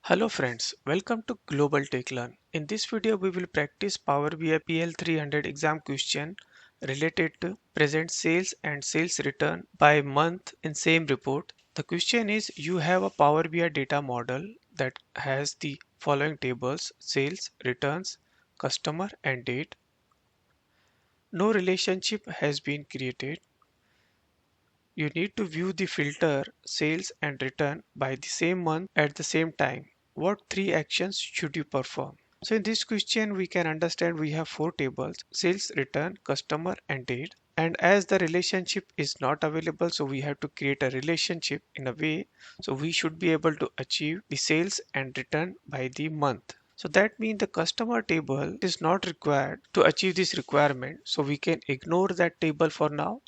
Hello friends, welcome to Global Tech Learn. In this video, we will practice Power BI PL300 exam question related to present sales and sales return by month in same report. The question is you have a Power BI data model that has the following tables: sales, returns, customer and date. No relationship has been created. You need to view the filter sales and return by the same month at the same time. What three actions should you perform? So in this question we can understand we have four tables: sales, return, customer and date. And as the relationship is not available, so we have to create a relationship in a way so we should be able to achieve the sales and return by the month. So that means the customer table is not required to achieve this requirement. So we can ignore that table for now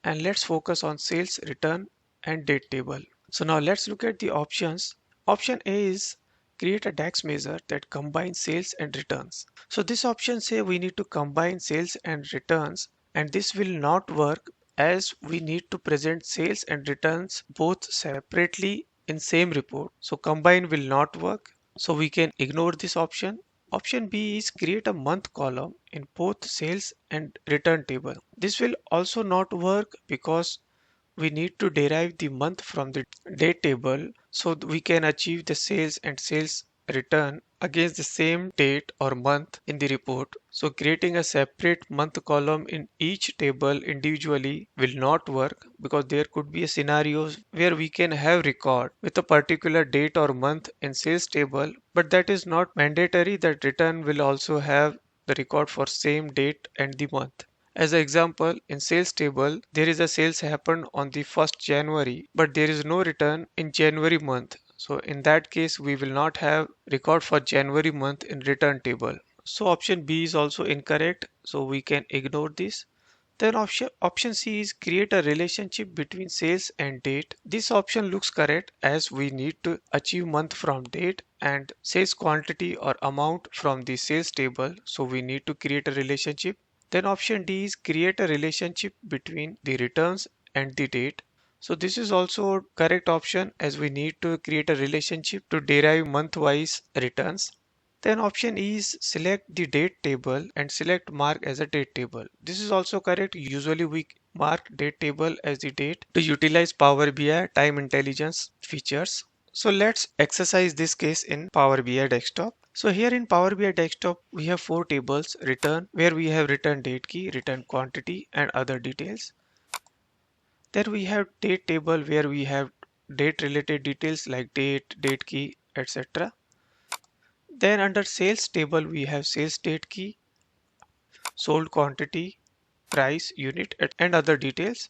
and let's focus on sales, return and date table. So now let's look at the options. Option A is create a DAX measure that combines sales and returns. So this option say we need to combine sales and returns, and this will not work as we need to present sales and returns both separately in same report. So combine will not work. So we can ignore this option. Option B is create a month column in both sales and return table. This will also not work because we need to derive the month from the date table so we can achieve the sales and sales return against the same date or month in the report. So creating a separate month column in each table individually will not work because there could be a scenarios where we can have record with a particular date or month in sales table, but that is not mandatory that return will also have the record for same date and the month. As an example, in sales table, there is a sales happened on the 1st January, but there is no return in January month. So in that case, we will not have record for January month in return table. So option B is also incorrect. So we can ignore this. Then option C is create a relationship between sales and date. This option looks correct as we need to achieve month from date and sales quantity or amount from the sales table. So we need to create a relationship. Then option D is create a relationship between the returns and the date. So this is also a correct option as we need to create a relationship to derive month-wise returns. Then option E is select the date table and select mark as a date table. This is also correct. Usually we mark date table as the date to utilize Power BI time intelligence features. So let's exercise this case in Power BI desktop. So here in Power BI desktop, we have four tables: return, where we have return date key, return quantity and other details. Then we have date table where we have date related details like date, date key, etc. Then under sales table, we have sales date key, sold quantity, price, unit, and other details.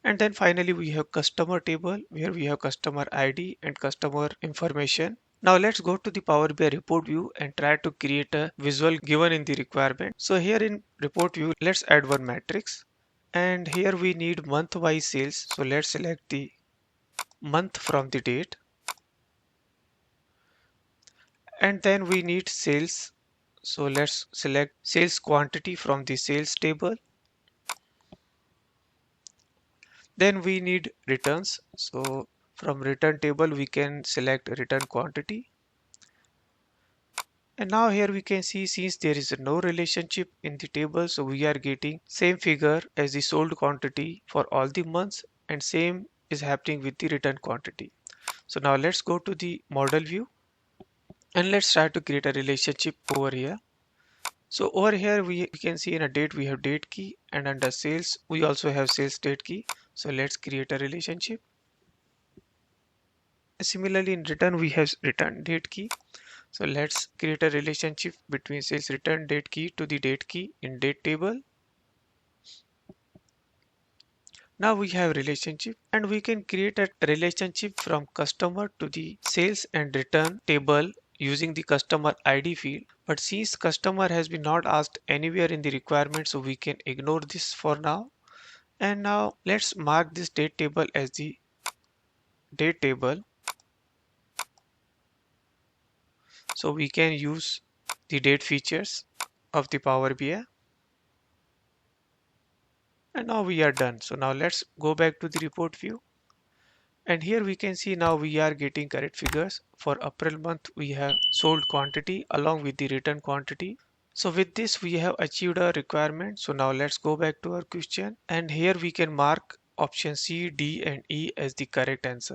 And then finally, we have customer table where we have customer ID and customer information. Now let's go to the Power BI report view and try to create a visual given in the requirement. So here in report view, let's add one matrix. And here we need month wise sales. So let's select the month from the date. And then we need sales. So let's select sales quantity from the sales table. Then we need returns. So from return table, we can select return quantity. And now here we can see since there is no relationship in the table, so we are getting same figure as the sold quantity for all the months and same is happening with the return quantity. So now let's go to the model view and let's try to create a relationship over here. So over here we can see in a date we have date key and under sales we also have sales date key. So let's create a relationship. Similarly in return we have return date key. So let's create a relationship between sales return date key to the date key in date table. Now we have relationship and we can create a relationship from customer to the sales and return table using the customer ID field. But since customer has been not asked anywhere in the requirement, so we can ignore this for now. And now let's mark this date table as the date table. So we can use the date features of the Power BI. And now we are done. So now let's go back to the report view. And here we can see now we are getting correct figures. For April month, we have sold quantity along with the return quantity. So with this, we have achieved our requirement. So now let's go back to our question. And here we can mark option C, D, and E as the correct answer.